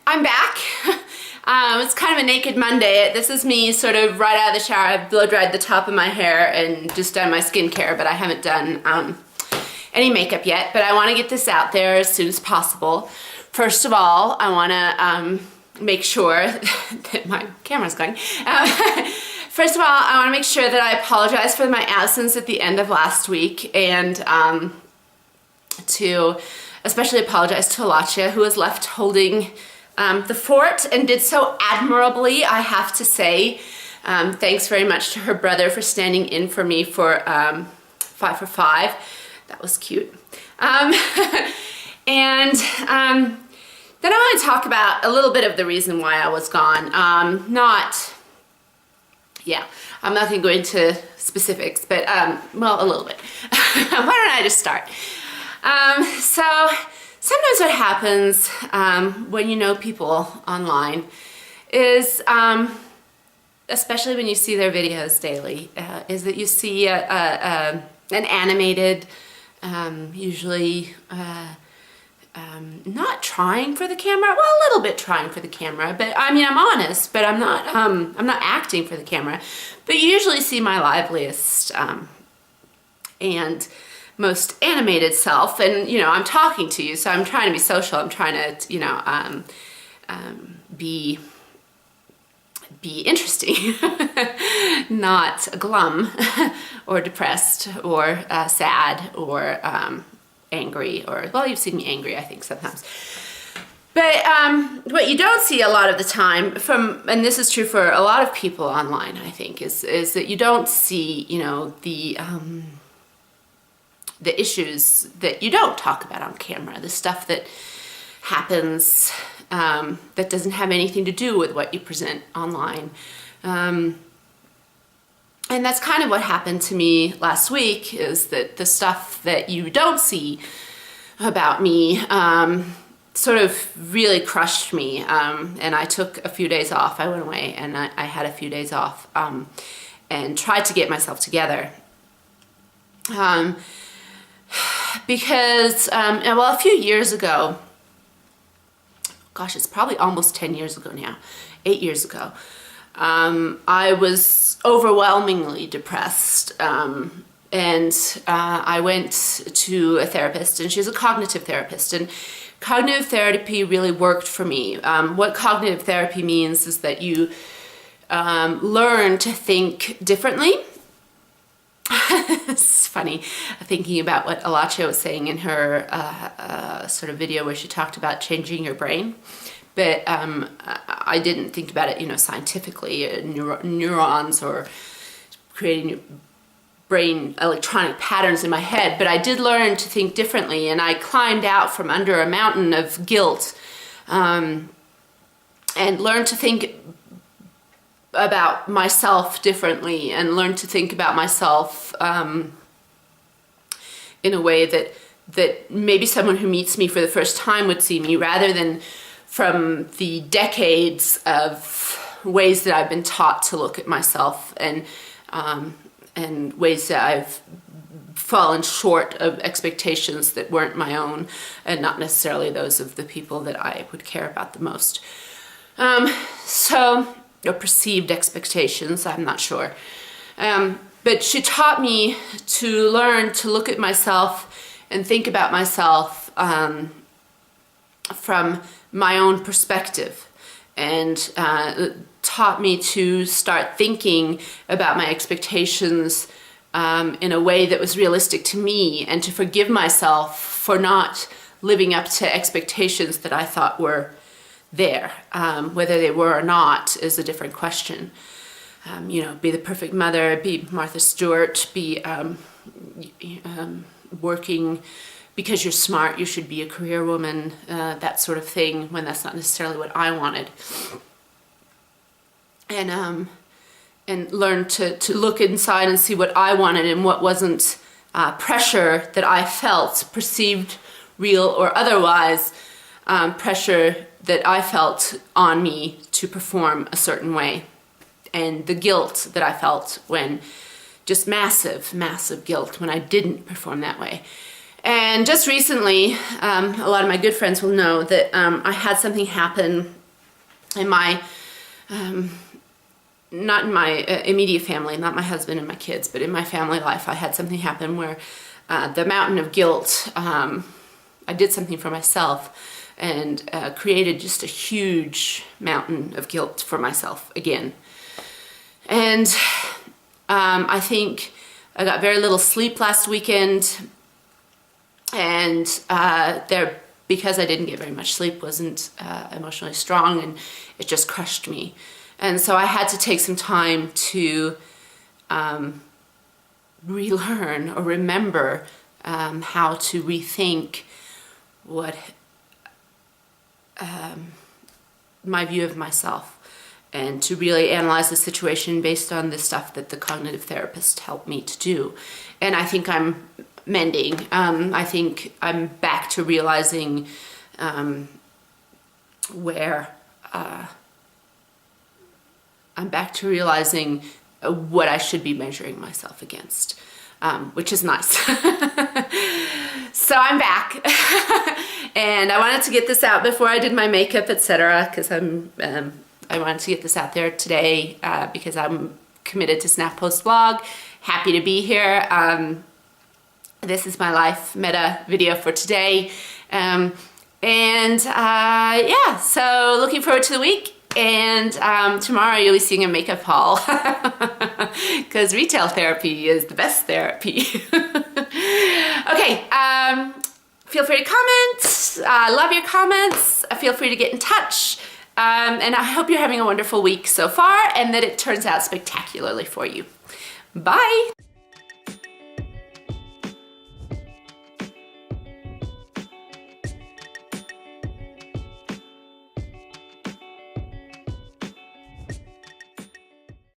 I'm back. It's kind of a naked Monday. This is me sort of right out of the shower. I've blow dried the top of my hair and just done my skincare, but I haven't done any makeup yet. But I want to get this out there as soon as possible. First of all, I want to make sure that my camera's going. First of all, I want to make sure that I apologize for my absence at the end of last week, and to especially apologize to Alachia, who was left holding the fort and did so admirably, I have to say. Thanks very much to her brother for standing in for me for 5 for 5. That was cute. And then I want to talk about a little bit of the reason why I was gone. I'm not going to go into specifics, but well, a little bit. Why don't I just start? So sometimes what happens when you know people online is, especially when you see their videos daily, is that you see an animated, usually not trying for the camera, well, a little bit trying for the camera, but I mean, I'm honest, but I'm not acting for the camera, but you usually see my liveliest and most animated self, and you know, I'm talking to you, so I'm trying to be social. I'm trying to, you know, be interesting, not glum or depressed or sad or angry, or, well, you've seen me angry, I think, sometimes. But what you don't see a lot of the time and this is true for a lot of people online, I think, is that you don't see, you know, the issues that you don't talk about on camera, the stuff that happens that doesn't have anything to do with what you present online. And that's kind of what happened to me last week, is that the stuff that you don't see about me sort of really crushed me. And I took a few days off. I went away and I had a few days off and tried to get myself together. Because, well, a few years ago, gosh, it's probably almost 10 years ago now, 8 years ago, I was overwhelmingly depressed, and I went to a therapist, and she's a cognitive therapist, and cognitive therapy really worked for me. What cognitive therapy means is that you learn to think differently. It's funny thinking about what Alachia was saying in her sort of video where she talked about changing your brain, but I didn't think about it, you know, scientifically, neurons or creating brain electronic patterns in my head, but I did learn to think differently, and I climbed out from under a mountain of guilt and learned to think about myself differently, and learn to think about myself in a way that maybe someone who meets me for the first time would see me, rather than from the decades of ways that I've been taught to look at myself, and ways that I've fallen short of expectations that weren't my own and not necessarily those of the people that I would care about the most. Or perceived expectations, I'm not sure. But she taught me to learn to look at myself and think about myself from my own perspective, and taught me to start thinking about my expectations in a way that was realistic to me, and to forgive myself for not living up to expectations that I thought were there. Whether they were or not is a different question. You know, be the perfect mother, be Martha Stewart, be working because you're smart, you should be a career woman, that sort of thing, when that's not necessarily what I wanted. And learn to look inside and see what I wanted, and what wasn't pressure that I felt, perceived, real or otherwise, pressure that I felt on me to perform a certain way, and the guilt that I felt when, just massive, massive guilt when I didn't perform that way. And just recently, a lot of my good friends will know that I had something happen in my, not in my immediate family, not my husband and my kids, but in my family life, I had something happen where the mountain of guilt, I did something for myself and created just a huge mountain of guilt for myself again. And I think I got very little sleep last weekend, and because I didn't get very much sleep, wasn't emotionally strong, and it just crushed me. And so I had to take some time to relearn or remember how to rethink what my view of myself, and to really analyze the situation based on the stuff that the cognitive therapist helped me to do. And I think I'm mending. I think I'm back to realizing what I should be measuring myself against, which is nice. So I'm back, and I wanted to get this out before I did my makeup, etc., because I wanted to get this out there today because I'm committed to Snap Post Vlog. Happy to be here. This is my life meta video for today. Yeah, so looking forward to the week. And tomorrow you'll be seeing a makeup haul because retail therapy is the best therapy. Okay, feel free to comment. Love your comments. Feel free to get in touch. And I hope you're having a wonderful week so far and that it turns out spectacularly for you. Bye.